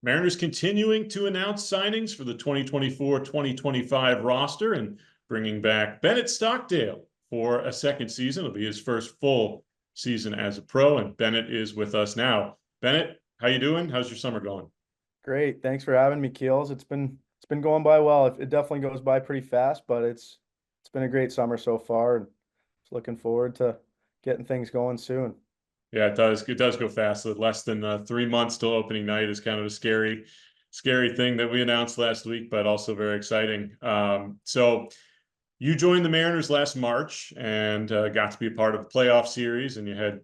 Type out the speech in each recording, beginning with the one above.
Mariners continuing to announce signings for the 2024-2025 roster and bringing back Bennett Stockdale for a second season. It'll be his first full season as a pro, and Bennett is with us now. Bennett, how you doing? How's your summer going? Great. Thanks for having me, Keels. It's been going by well. It definitely goes by pretty fast, but it's been a great summer so far, and just looking forward to getting things going soon. Yeah, it does. It does go fast. Less than 3 months till opening night is kind of a scary thing that we announced last week, but also very exciting. So you joined the Mariners last March and got to be a part of the playoff series, and you had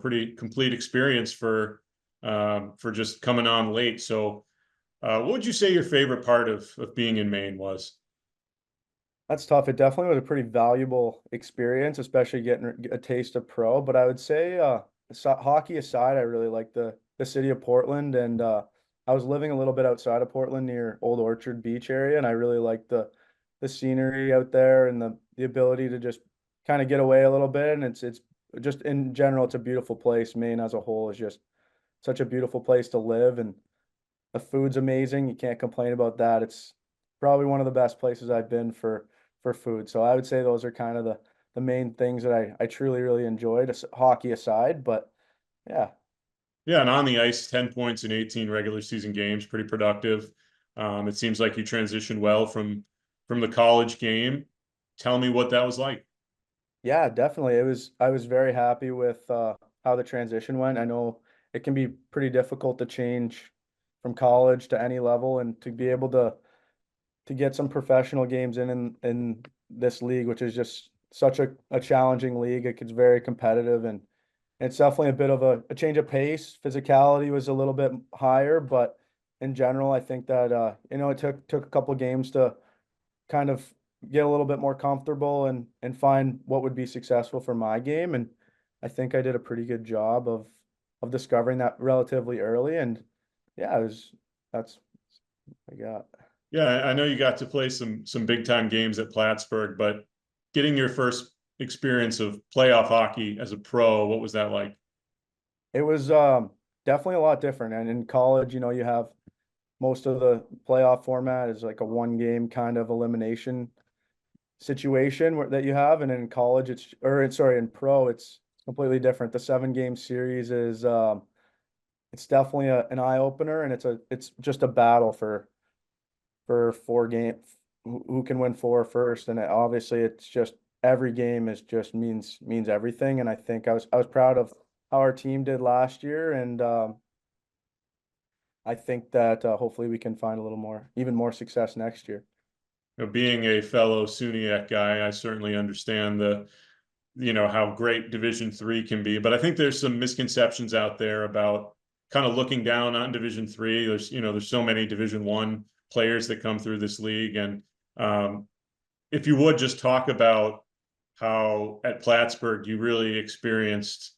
pretty complete experience for just coming on late. So, what would you say your favorite part of being in Maine was? That's tough. It definitely was a pretty valuable experience, especially getting a taste of pro. But I would say, hockey aside, I really like the city of Portland, and I was living a little bit outside of Portland near Old Orchard Beach area, and I really liked the scenery out there and the ability to just kind of get away a little bit. And it's just in general, it's a beautiful place. Maine as a whole is just such a beautiful place to live, and the food's amazing. You can't complain about that. It's probably one of the best places I've been for food. So I would say those are kind of the main things that I truly really enjoyed, hockey aside. But yeah, Yeah, and on the ice, 10 points in 18 regular season games, pretty productive. It seems like you transitioned well from the college game. Tell me what that was like. yeah, definitely. I was very happy with how the transition went. I know it can be pretty difficult to change from college to any level, and to be able to get some professional games in this league, which is just such a challenging league. It's very competitive, and it's definitely a bit of a change of pace. Physicality was a little bit higher, but in general, I think that it took a couple games to kind of get a little bit more comfortable and find what would be successful for my game. And I think I did a pretty good job of discovering that relatively early. And yeah, that's I got. Yeah, I know you got to play some big time games at Plattsburgh, but getting your first experience of playoff hockey as a pro, what was that like? It was definitely a lot different. And in college, you have most of the playoff format is like a one game kind of elimination situation that you have. And in college, sorry, in pro, it's completely different. The 7 game series is it's definitely an eye opener, and it's just a battle for 4 game who can win four first. And obviously, it's just every game is just means everything. And I think I was proud of how our team did last year, and I think that hopefully we can find a little more, even more success next year. Being a fellow SUNYAC guy, I certainly understand how great Division 3 can be, but I think there's some misconceptions out there about kind of looking down on Division 3. There's so many Division 1 players that come through this league, and um, if you would just talk about how at Plattsburgh you really experienced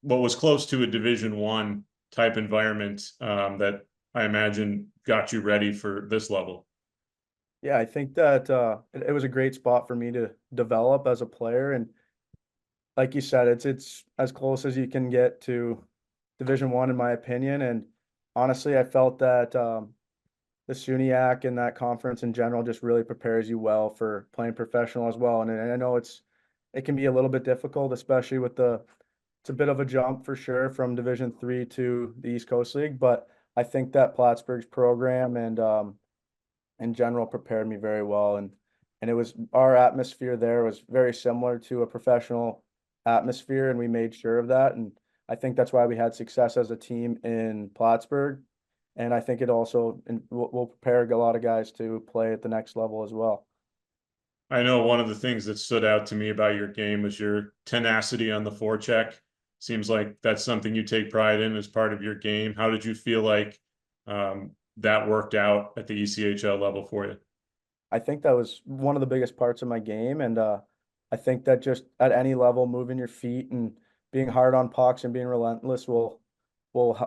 what was close to a Division 1 type environment, that I imagine got you ready for this level. Yeah, I think that it was a great spot for me to develop as a player. And like you said, it's as close as you can get to Division 1 in my opinion. And honestly, I felt that the SUNYAC and that conference in general just really prepares you well for playing professional as well. And I know it can be a little bit difficult, especially with it's a bit of a jump for sure from Division 3 to the East Coast League. But I think that Plattsburgh's program and in general prepared me very well. And it was our atmosphere there was very similar to a professional atmosphere, and we made sure of that. And I think that's why we had success as a team in Plattsburgh. And I think it also will prepare a lot of guys to play at the next level as well. I know one of the things that stood out to me about your game was your tenacity on the forecheck. Seems like that's something you take pride in as part of your game. How did you feel like that worked out at the ECHL level for you? I think that was one of the biggest parts of my game. And I think that just at any level, moving your feet and being hard on pucks and being relentless will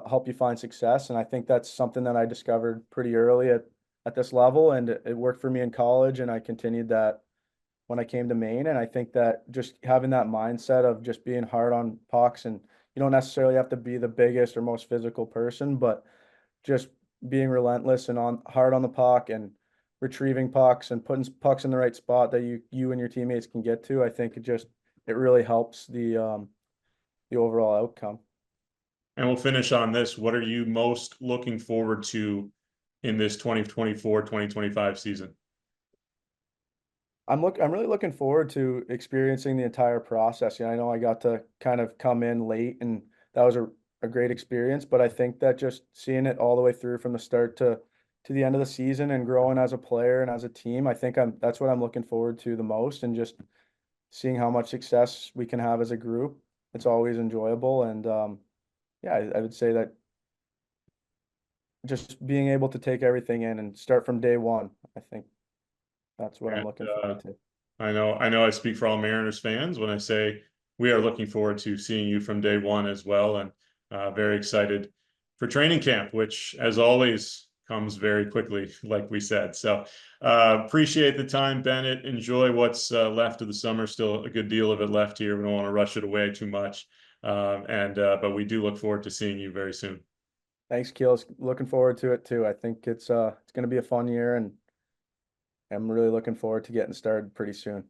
help you find success. And I think that's something that I discovered pretty early at this level, and it worked for me in college, and I continued that when I came to Maine. And I think that just having that mindset of just being hard on pucks, and you don't necessarily have to be the biggest or most physical person, but just being relentless and on hard on the puck and retrieving pucks and putting pucks in the right spot that you and your teammates can get to, I think it really helps the overall outcome. And we'll finish on this. What are you most looking forward to in this 2024-2025 season? I'm really looking forward to experiencing the entire process. I know I got to kind of come in late and that was a great experience, but I think that just seeing it all the way through from the start to the end of the season and growing as a player and as a team, I think that's what I'm looking forward to the most, and just seeing how much success we can have as a group. It's always enjoyable. And yeah, I would say that just being able to take everything in and start from day one, I think that's what I'm And looking forward to. I know I speak for all Mariners fans when I say we are looking forward to seeing you from day one as well, and very excited for training camp, which, as always, comes very quickly, like we said. So appreciate the time, Bennett. Enjoy what's left of the summer. Still a good deal of it left here. We don't want to rush it away too much, but we do look forward to seeing you very soon. Thanks, Keels. Looking forward to it too. I think it's going to be a fun year, and I'm really looking forward to getting started pretty soon.